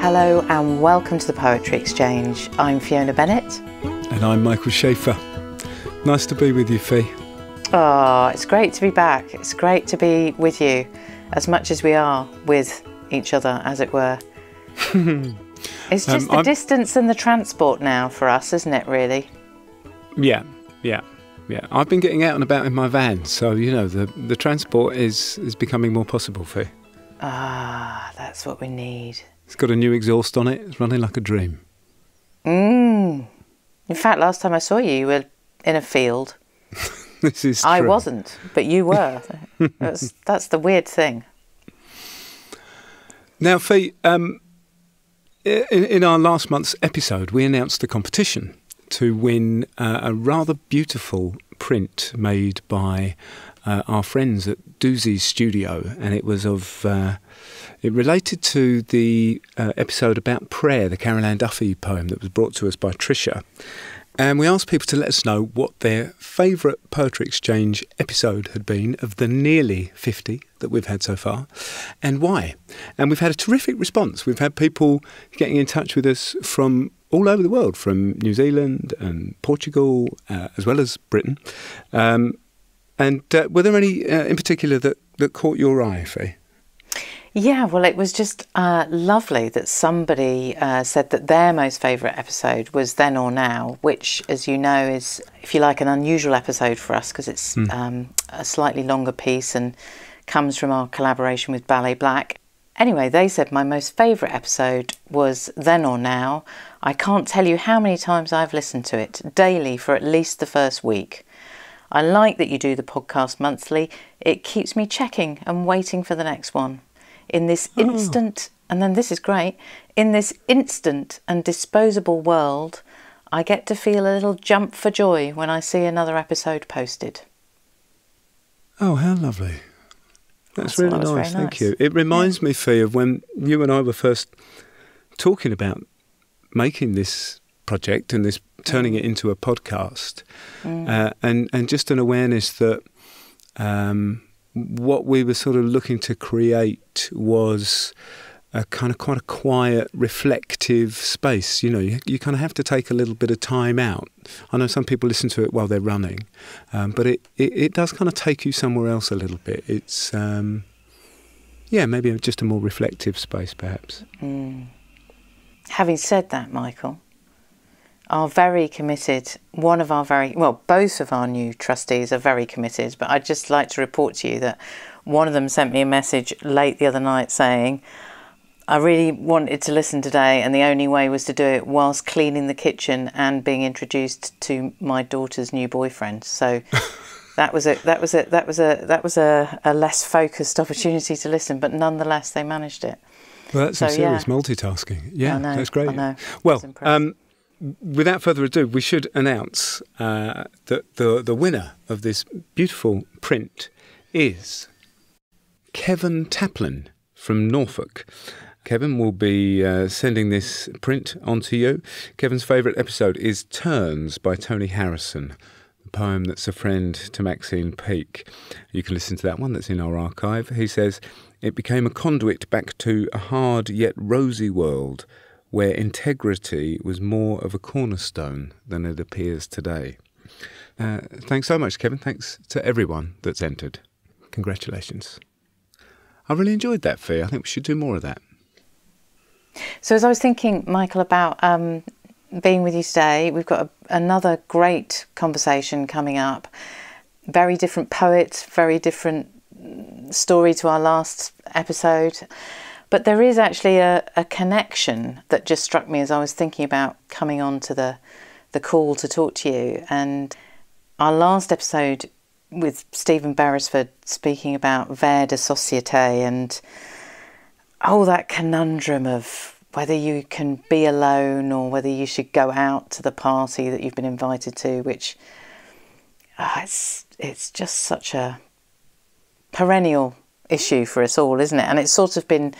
Hello and welcome to the Poetry Exchange. I'm Fiona Bennett. And I'm Michael Schaefer. Nice to be with you, Fee. Oh, it's great to be back. It's great to be with you as much as we are with each other, as it were. It's just the distance and the transport now for us, isn't it, really? Yeah. I've been getting out and about in my van, so, you know, the transport is becoming more possible, Fee. Ah, that's what we need. It's got a new exhaust on it. It's running like a dream. In fact, last time I saw you, you were in a field. This is true. I wasn't, but you were. That's the weird thing. Now, Fee, in our last month's episode, we announced a competition to win a rather beautiful print made by our friends at Doozy's Studio, and it was it related to the episode about prayer, the Carol Ann Duffy poem that was brought to us by Tricia. And we asked people to let us know what their favourite Poetry Exchange episode had been of the nearly 50 that we've had so far, and why. And we've had a terrific response. We've had people getting in touch with us from all over the world, from New Zealand and Portugal, as well as Britain. And were there any in particular that caught your eye, Faye? Yeah, well, it was just lovely that somebody said that their most favourite episode was Then or Now, which, as you know, is, if you like, an unusual episode for us because it's a slightly longer piece and comes from our collaboration with Ballet Black. Anyway, they said my most favourite episode was Then or Now. I can't tell you how many times I've listened to it, daily for at least the first week. I like that you do the podcast monthly. It keeps me checking and waiting for the next one. In this instant, and then this is great, in this instant and disposable world, I get to feel a little jump for joy when I see another episode posted. Oh, how lovely. That's really nice, thank you. It reminds me, Fee, of when you and I were first talking about making this project and this turning it into a podcast, and just an awareness that what we were sort of looking to create was a kind of quite a quiet, reflective space. You know, you kind of have to take a little bit of time out. I know some people listen to it while they're running, but it does kind of take you somewhere else a little bit. It's, maybe just a more reflective space, perhaps. Having said that, Michael, are very committed. Both of our new trustees are very committed, but I'd just like to report to you that one of them sent me a message late the other night saying, I really wanted to listen today and the only way was to do it whilst cleaning the kitchen and being introduced to my daughter's new boyfriend. So that was a less focused opportunity to listen, but nonetheless they managed it. Well, that's some serious multitasking. Yeah, that's great. I know. Well, without further ado, we should announce that the winner of this beautiful print is Kevin Taplin from Norfolk. Kevin will be sending this print on to you. Kevin's favourite episode is Turns by Tony Harrison, a poem that's a friend to Maxine Peake. You can listen to that one, that's in our archive. He says, it became a conduit back to a hard yet rosy world where integrity was more of a cornerstone than it appears today. Thanks so much, Kevin. Thanks to everyone that's entered. Congratulations. I really enjoyed that, Fee. I think we should do more of that. So as I was thinking, Michael, about being with you today, we've got another great conversation coming up. Very different poet, very different story to our last episode. But there is actually a connection that just struck me as I was thinking about coming on to the call to talk to you. And our last episode with Stephen Beresford speaking about vers de société and that conundrum of whether you can be alone or whether you should go out to the party that you've been invited to, which it's just such a perennial issue for us all, isn't it? And it's sort of been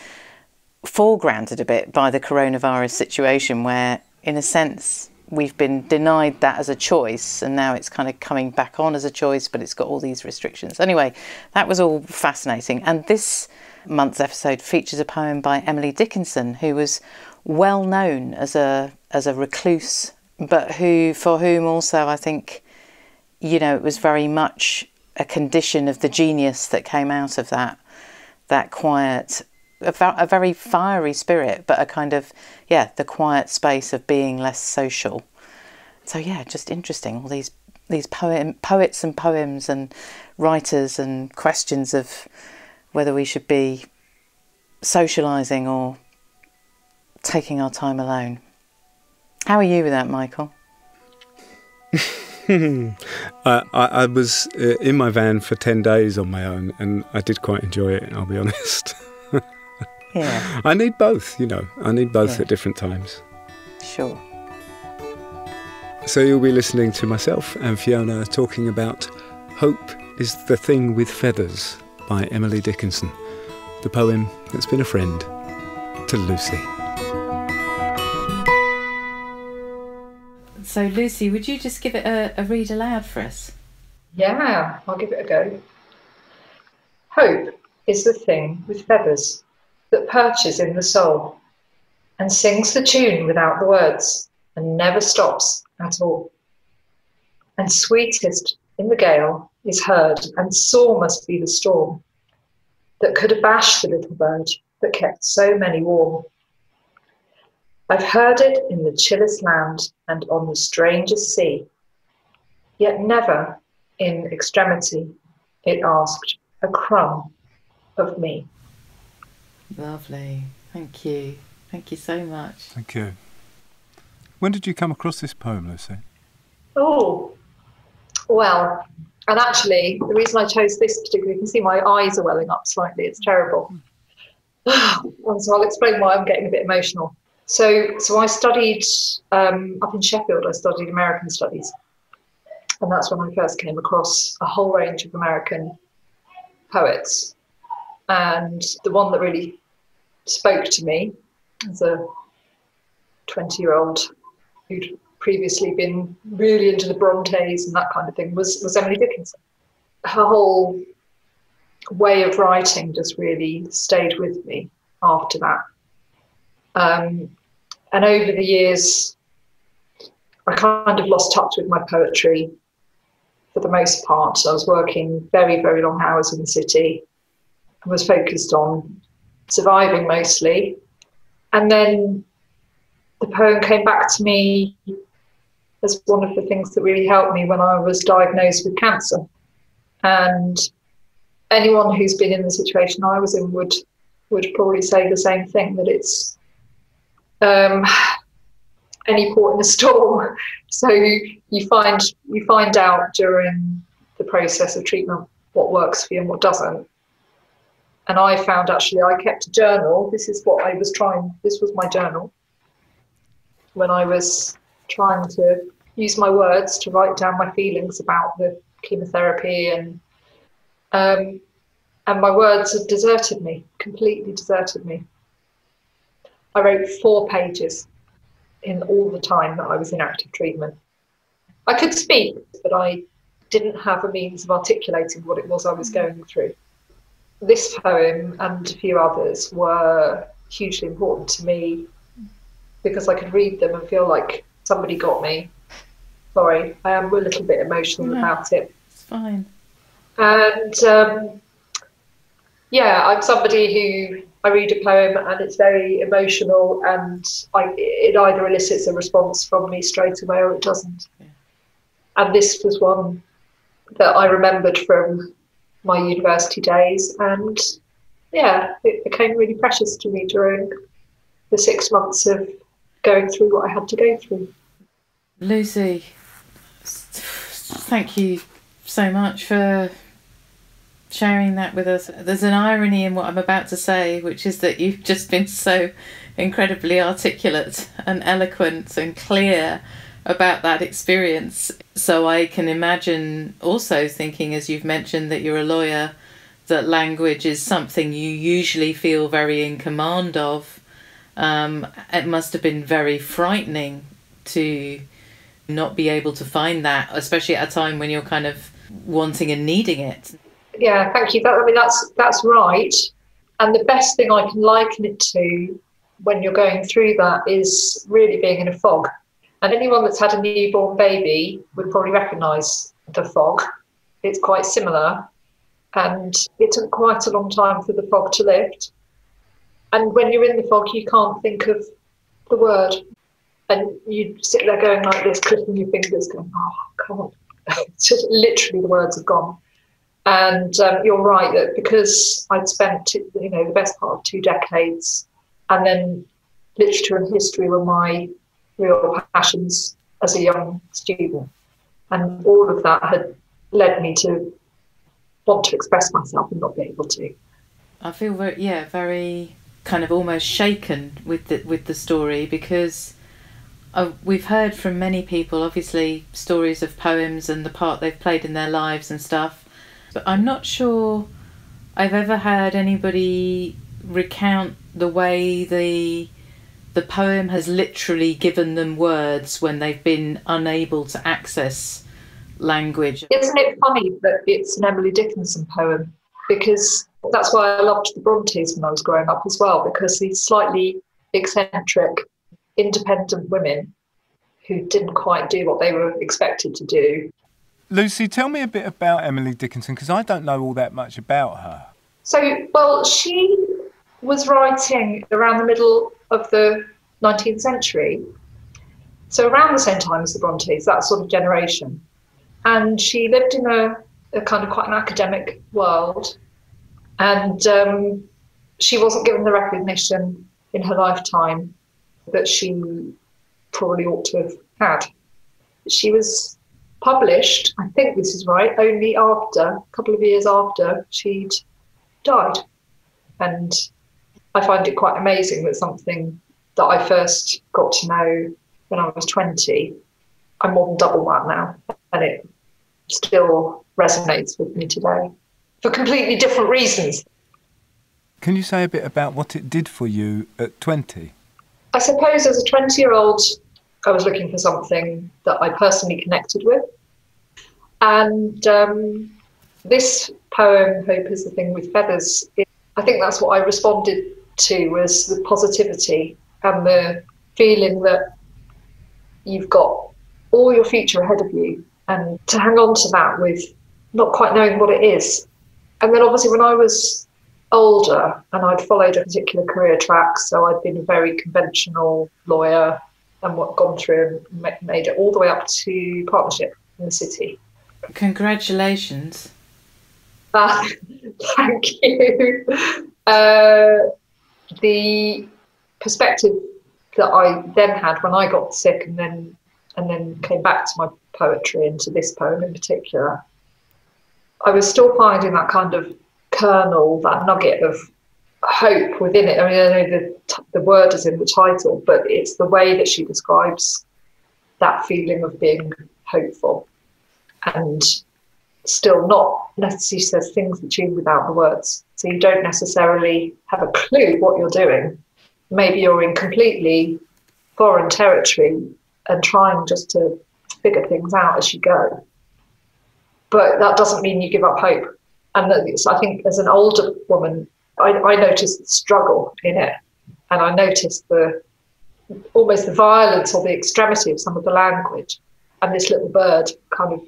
foregrounded a bit by the coronavirus situation where, in a sense, we've been denied that as a choice, and now it's kind of coming back on as a choice, but it's got all these restrictions. Anyway, that was all fascinating. And this month's episode features a poem by Emily Dickinson, who was well known as a recluse, but for whom also I think, you know, it was very much a condition of the genius that came out of that quiet, a very fiery spirit, but a kind of, the quiet space of being less social. So just interesting, all these poets and poems and writers and questions of whether we should be socialising or taking our time alone. How are you with that, Michael? I was in my van for 10 days on my own, and I did quite enjoy it, I'll be honest. Yeah. I need both, you know. I need both at different times. Sure. So you'll be listening to myself and Fiona talking about Hope is the Thing with Feathers by Emily Dickinson, the poem that's been a friend to Lucy. So Lucy, would you just give it a read aloud for us? Yeah, I'll give it a go. Hope is the thing with feathers that perches in the soul and sings the tune without the words and never stops at all. And sweetest in the gale is heard, and sore must be the storm that could abash the little bird that kept so many warm. I've heard it in the chillest land and on the strangest sea, yet never in extremity it asked a crumb of me. Lovely. Thank you. Thank you so much. Thank you. When did you come across this poem, Lucy? Oh, well, and actually, the reason I chose this particularly, you can see my eyes are welling up slightly. It's terrible. And so I'll explain why I'm getting a bit emotional. So I studied up in Sheffield. I studied American studies, and that's when I first came across a whole range of American poets. And the one that really spoke to me as a 20-year-old who'd previously been really into the Brontes and that kind of thing was Emily Dickinson. Her whole way of writing just really stayed with me after that. And over the years, I kind of lost touch with my poetry for the most part. I was working very, very long hours in the city and was focused on surviving mostly. And then the poem came back to me as one of the things that really helped me when I was diagnosed with cancer. And anyone who's been in the situation I was in would probably say the same thing, that it's any port in a storm. So you find out during the process of treatment what works for you and what doesn't. And I found actually I kept a journal. This was my journal when I was trying to use my words to write down my feelings about the chemotherapy, and my words had deserted me, completely deserted me. I wrote 4 pages in all the time that I was in active treatment. I could speak, but I didn't have a means of articulating what it was I was going through. This poem and a few others were hugely important to me because I could read them and feel like somebody got me. Sorry, I am a little bit emotional about it. It's fine. And I'm somebody who, I read a poem and it's very emotional, and it either elicits a response from me straight away or it doesn't. Yeah. And this was one that I remembered from my university days, and it became really precious to me during the 6 months of going through what I had to go through. Lucy, thank you so much for sharing that with us. There's an irony in what I'm about to say, which is that you've just been so incredibly articulate and eloquent and clear about that experience. So I can imagine also thinking, as you've mentioned that you're a lawyer, that language is something you usually feel very in command of. It must have been very frightening to not be able to find that, especially at a time when you're kind of wanting and needing it. Yeah, thank you. That's right. And the best thing I can liken it to when you're going through that is really being in a fog. And anyone that's had a newborn baby would probably recognise the fog. It's quite similar. And it took quite a long time for the fog to lift. And when you're in the fog, you can't think of the word. And you sit there going like this, clicking your fingers, going, oh, I can't. It's just literally the words have gone. And you're right that because I'd spent, the best part of 2 decades, and then literature and history were my real passions as a young student. And all of that had led me to want to express myself and not be able to. I feel very kind of almost shaken with the story, because we've heard from many people, obviously, stories of poems and the part they've played in their lives and stuff. But I'm not sure I've ever heard anybody recount the way the poem has literally given them words when they've been unable to access language. Isn't it funny that it's an Emily Dickinson poem? Because that's why I loved the Brontes when I was growing up as well, because these slightly eccentric, independent women who didn't quite do what they were expected to do. Lucy, tell me a bit about Emily Dickinson, because I don't know all that much about her. So, well, she was writing around the middle of the 19th century. So around the same time as the Brontes, that sort of generation. And she lived in a kind of quite an academic world. And she wasn't given the recognition in her lifetime that she probably ought to have had. She was published, I think this is right, only a couple of years after she'd died. And I find it quite amazing that something that I first got to know when I was 20, I'm more than double that now, and it still resonates with me today for completely different reasons. Can you say a bit about what it did for you at 20? I suppose as a 20-year-old, I was looking for something that I personally connected with. And this poem, Hope is the Thing with Feathers, I think that's what I responded to, was the positivity and the feeling that you've got all your future ahead of you, and to hang on to that with not quite knowing what it is. And then obviously when I was older and I'd followed a particular career track, so I'd been a very conventional lawyer and gone through and made it all the way up to partnership in the city. Congratulations. Thank you. The perspective that I then had when I got sick and then came back to my poetry and to this poem in particular, I was still finding that kind of kernel, that nugget of hope within it. I mean, I know the word is in the title, but it's the way that she describes that feeling of being hopeful and still not necessarily says things that tune without the words. So you don't necessarily have a clue what you're doing. Maybe you're in completely foreign territory and trying just to figure things out as you go. But that doesn't mean you give up hope. And I think as an older woman, I noticed the struggle in it. And I noticed almost the violence or the extremity of some of the language. And this little bird kind of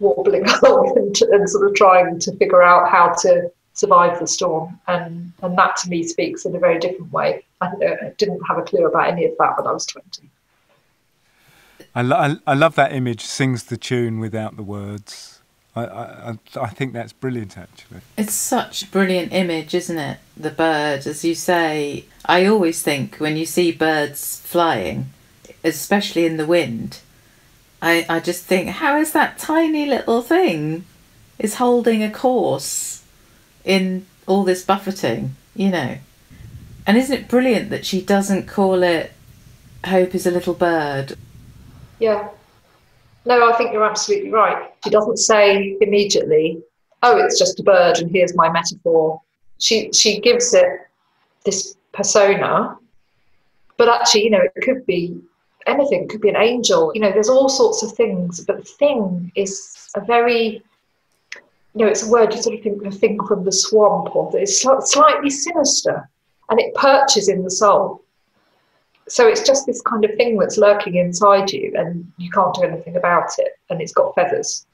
warbling along and sort of trying to figure out how to survive the storm. And that to me speaks in a very different way. I didn't have a clue about any of that when I was 20. I love that image, sings the tune without the words. I think that's brilliant, actually. It's such a brilliant image, isn't it? The bird, as you say. I always think when you see birds flying, especially in the wind, I just think, how is that tiny little thing is holding a course in all this buffeting, you know? And isn't it brilliant that she doesn't call it Hope is a Little Bird? Yeah. No, I think you're absolutely right. She doesn't say immediately, oh, it's just a bird and here's my metaphor. She gives it this persona, but actually, it could be anything. It could be an angel. There's all sorts of things, but the thing is a very, it's a word you sort of think of a thing from the swamp, or that is slightly sinister, and it perches in the soul. So it's just this kind of thing that's lurking inside you and you can't do anything about it, and it's got feathers.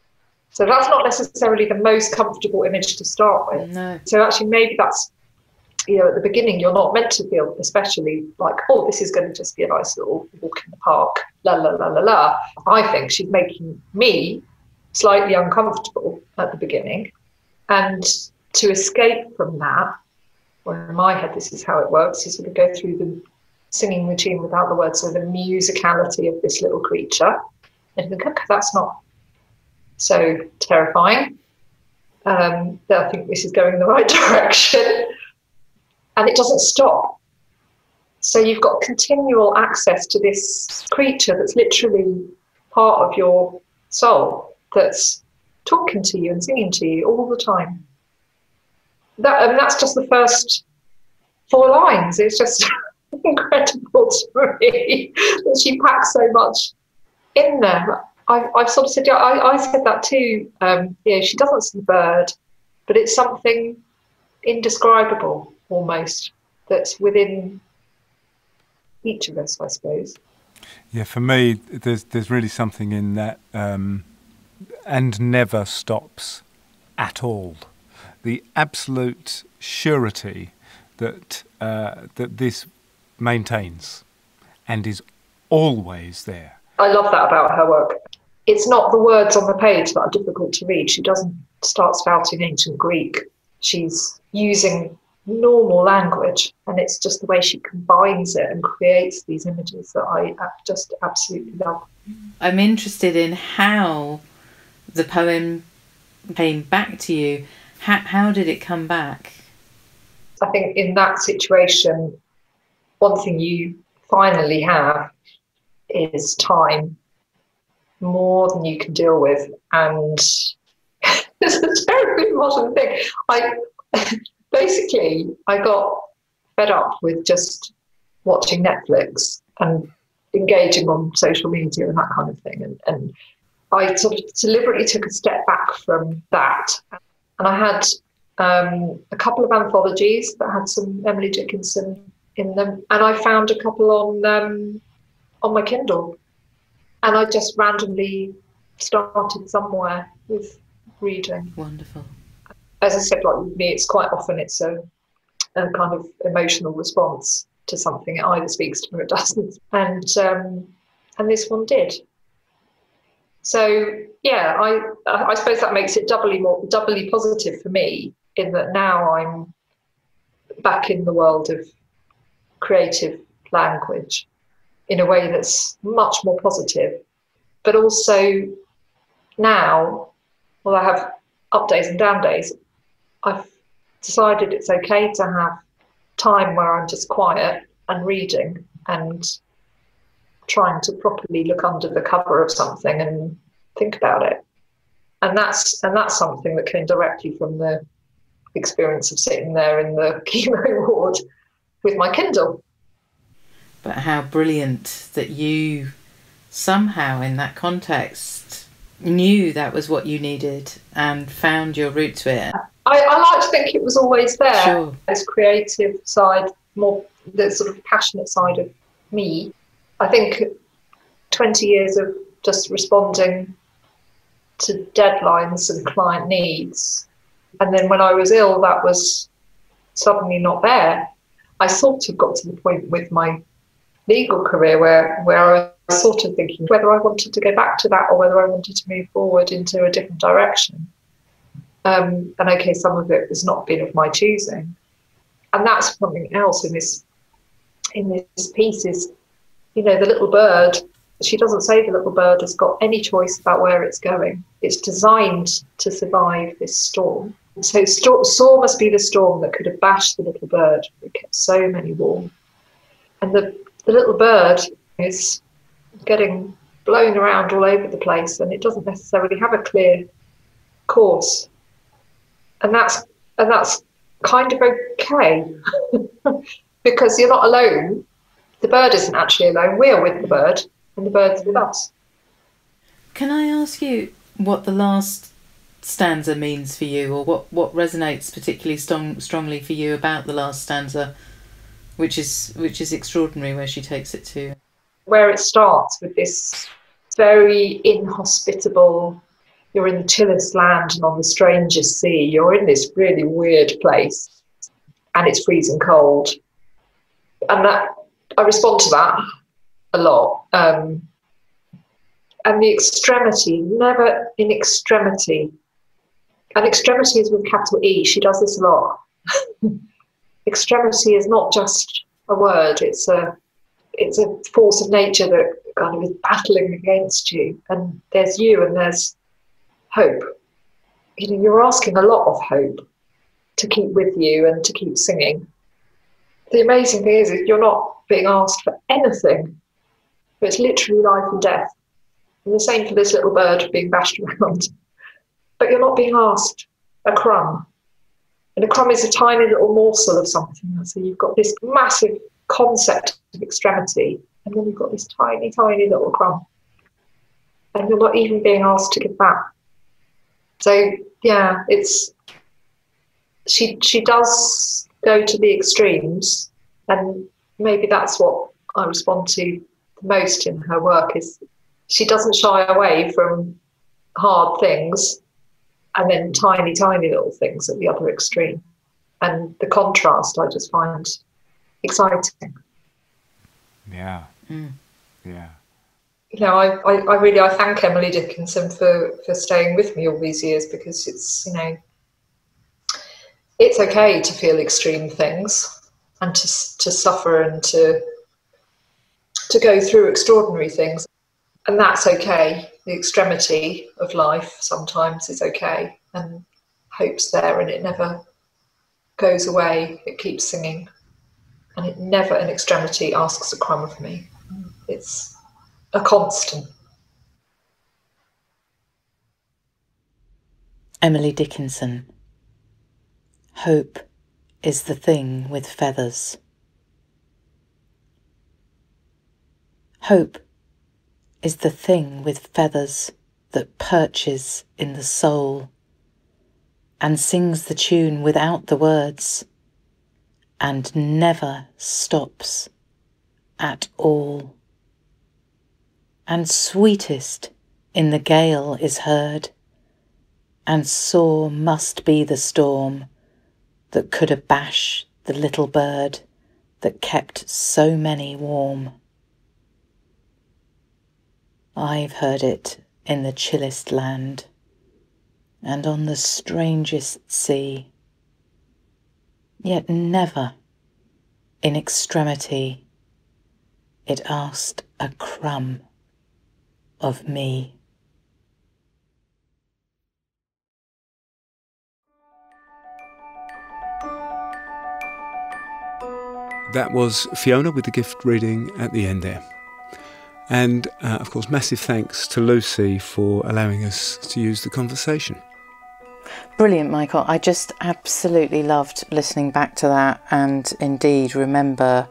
So that's not necessarily the most comfortable image to start with. No. So actually maybe that's, at the beginning you're not meant to feel especially like, oh, this is going to just be a nice little walk in the park, la la la la la. I think she's making me slightly uncomfortable at the beginning, and to escape from that, well, in my head this is how it works, you sort of go through the singing the tune without the words, so the musicality of this little creature, and you think, okay, that's not so terrifying. I think this is going in the right direction. And it doesn't stop. So you've got continual access to this creature that's literally part of your soul, that's talking to you and singing to you all the time. That's just the first 4 lines. It's just incredible to me that she packs so much in there. I've sort of said, yeah, I said that too. She doesn't see the bird, but it's something indescribable almost that's within each of us, I suppose. Yeah, for me, there's really something in that, and never stops at all. The absolute surety that that this maintains and is always there. I love that about her work. It's not the words on the page that are difficult to read. She doesn't start spouting ancient Greek. She's using normal language, and it's just the way she combines it and creates these images that I just absolutely love. I'm interested in how the poem came back to you. How did it come back? I think in that situation, one thing you finally have is time, more than you can deal with. And it's a terribly modern thing. I got fed up with just watching Netflix and engaging on social media and that kind of thing. And I sort of deliberately took a step back from that. And I had a couple of anthologies that had some Emily Dickinson in them. And I found a couple on my Kindle. And I just randomly started somewhere with reading. Wonderful. As I said, like with me, it's quite often it's a kind of emotional response to something. It either speaks to me or it doesn't. And this one did. So yeah, I suppose that makes it doubly positive for me, in that now I'm back in the world of creative language in a way that's much more positive. But also now, well, I have up days and down days. I've decided it's okay to have time where I'm just quiet and reading and trying to properly look under the cover of something and think about it. And that's something that came directly from the experience of sitting there in the chemo ward with my Kindle. But how brilliant that you somehow in that context knew that was what you needed and found your route to it. I like to think it was always there. Sure. This creative side, more the sort of passionate side of me. I think 20 years of just responding to deadlines and client needs. And then when I was ill, that was suddenly not there. I sort of got to the point with my legal career where I was sort of thinking whether I wanted to go back to that or whether I wanted to move forward into a different direction. And okay, some of it has not been of my choosing. And that's something else in this piece is, the little bird, she doesn't say the little bird has got any choice about where it's going. It's designed to survive this storm. So Saw must be the storm that could have bashed the little bird. It kept so many warm. And the little bird is getting blown around all over the place, and it doesn't necessarily have a clear course. And that's kind of okay because you're not alone. The bird isn't actually alone. We're with the bird, and the bird's with us. Can I ask you what the last stanza means for you, or what resonates particularly strongly for you about the last stanza? which is extraordinary where she takes it to. Where it starts with this very inhospitable, you're in the chillest land and on the strangest sea, you're in this really weird place and it's freezing cold. And that I respond to that a lot. And the extremity, never in extremity. And extremity is with capital E. She does this a lot. Extremity is not just a word. It's a force of nature that kind of is battling against you. And there's you and there's hope. You know, you're asking a lot of hope to keep with you and to keep singing. The amazing thing is you're not being asked for anything. It's literally life and death. And the same for this little bird being bashed around. But you're not being asked a crumb. And a crumb is a tiny little morsel of something. So you've got this massive concept of extremity, and then you've got this tiny, tiny little crumb. And you're not even being asked to give back. So, yeah, she does go to the extremes, and maybe that's what I respond to the most in her work is she doesn't shy away from hard things and then tiny, tiny little things at the other extreme. And the contrast I just find exciting. Yeah. Yeah. You know, I really thank Emily Dickinson for staying with me all these years, because it's, you know, it's okay to feel extreme things and to suffer and to go through extraordinary things. And that's okay. The extremity of life sometimes is okay, and hope's there and it never goes away. It keeps singing, and it never in extremity asks a crumb of me. It's a constant. Emily Dickinson. Hope is the thing with feathers. Hope is the thing with feathers that perches in the soul and sings the tune without the words and never stops at all. And sweetest in the gale is heard, and sore must be the storm that could abash the little bird that kept so many warm. I've heard it in the chillest land and on the strangest sea, yet never in extremity it asked a crumb of me. That was Fiona with the gift reading at the end there. And, of course, massive thanks to Lucy for allowing us to use the conversation. Brilliant, Michael. I just absolutely loved listening back to that, and indeed remember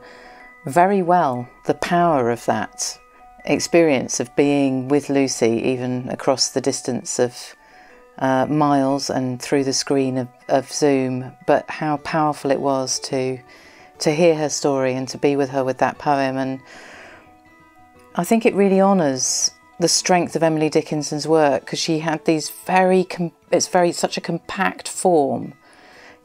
very well the power of that experience of being with Lucy, even across the distance of miles and through the screen of Zoom, but how powerful it was to hear her story and to be with her with that poem. And I think it really honours the strength of Emily Dickinson's work, because she had these such a compact form,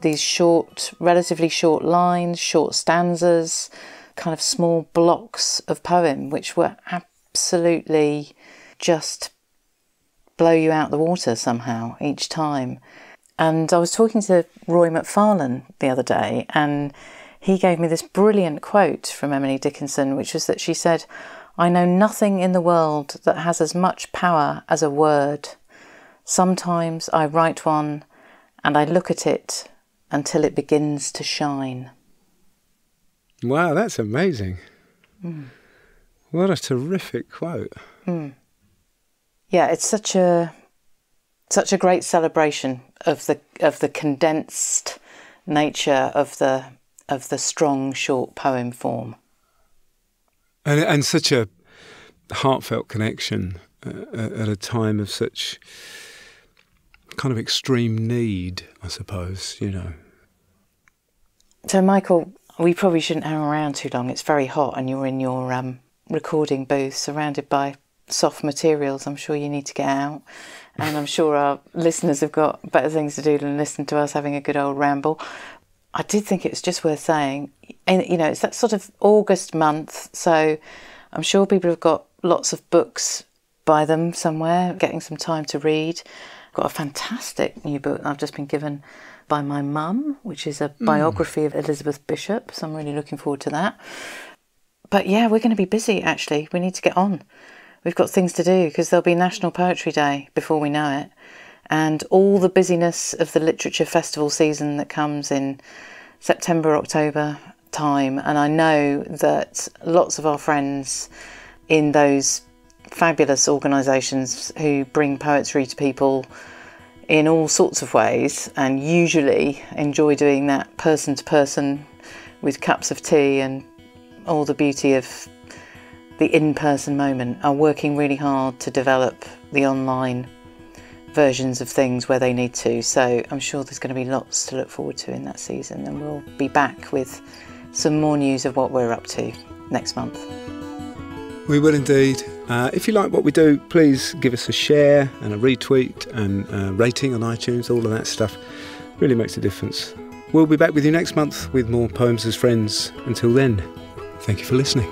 these short, relatively short lines, short stanzas, kind of small blocks of poem, which were absolutely just blow you out the water somehow each time. And I was talking to Roy McFarlane the other day, and he gave me this brilliant quote from Emily Dickinson, which was that she said, "I know nothing in the world that has as much power as a word. Sometimes I write one and I look at it until it begins to shine." Wow, that's amazing. What a terrific quote. Yeah, it's such a great celebration of the condensed nature of the strong short poem form. And such a heartfelt connection at a time of such kind of extreme need, I suppose, you know. So, Michael, we probably shouldn't hang around too long. It's very hot and you're in your recording booth surrounded by soft materials. I'm sure you need to get out. And I'm sure our listeners have got better things to do than listen to us having a good old ramble. I did think it was just worth saying, and you know, it's that sort of August month, so I'm sure people have got lots of books by them somewhere, getting some time to read. I've got a fantastic new book I've just been given by my mum, which is a biography of Elizabeth Bishop, so I'm really looking forward to that. But yeah, we're going to be busy actually. We need to get on. We've got things to do because there'll be National Poetry Day before we know it. And all the busyness of the literature festival season that comes in September, October time. And I know that lots of our friends in those fabulous organisations who bring poetry to people in all sorts of ways and usually enjoy doing that person to person with cups of tea and all the beauty of the in-person moment, are working really hard to develop the online versions of things where they need to. So I'm sure there's going to be lots to look forward to in that season, and we'll be back with some more news of what we're up to next month. We will indeed. If you like what we do, please give us a share and a retweet and a rating on iTunes. All of that stuff really makes a difference. We'll be back with you next month with more Poems as Friends. Until then, thank you for listening.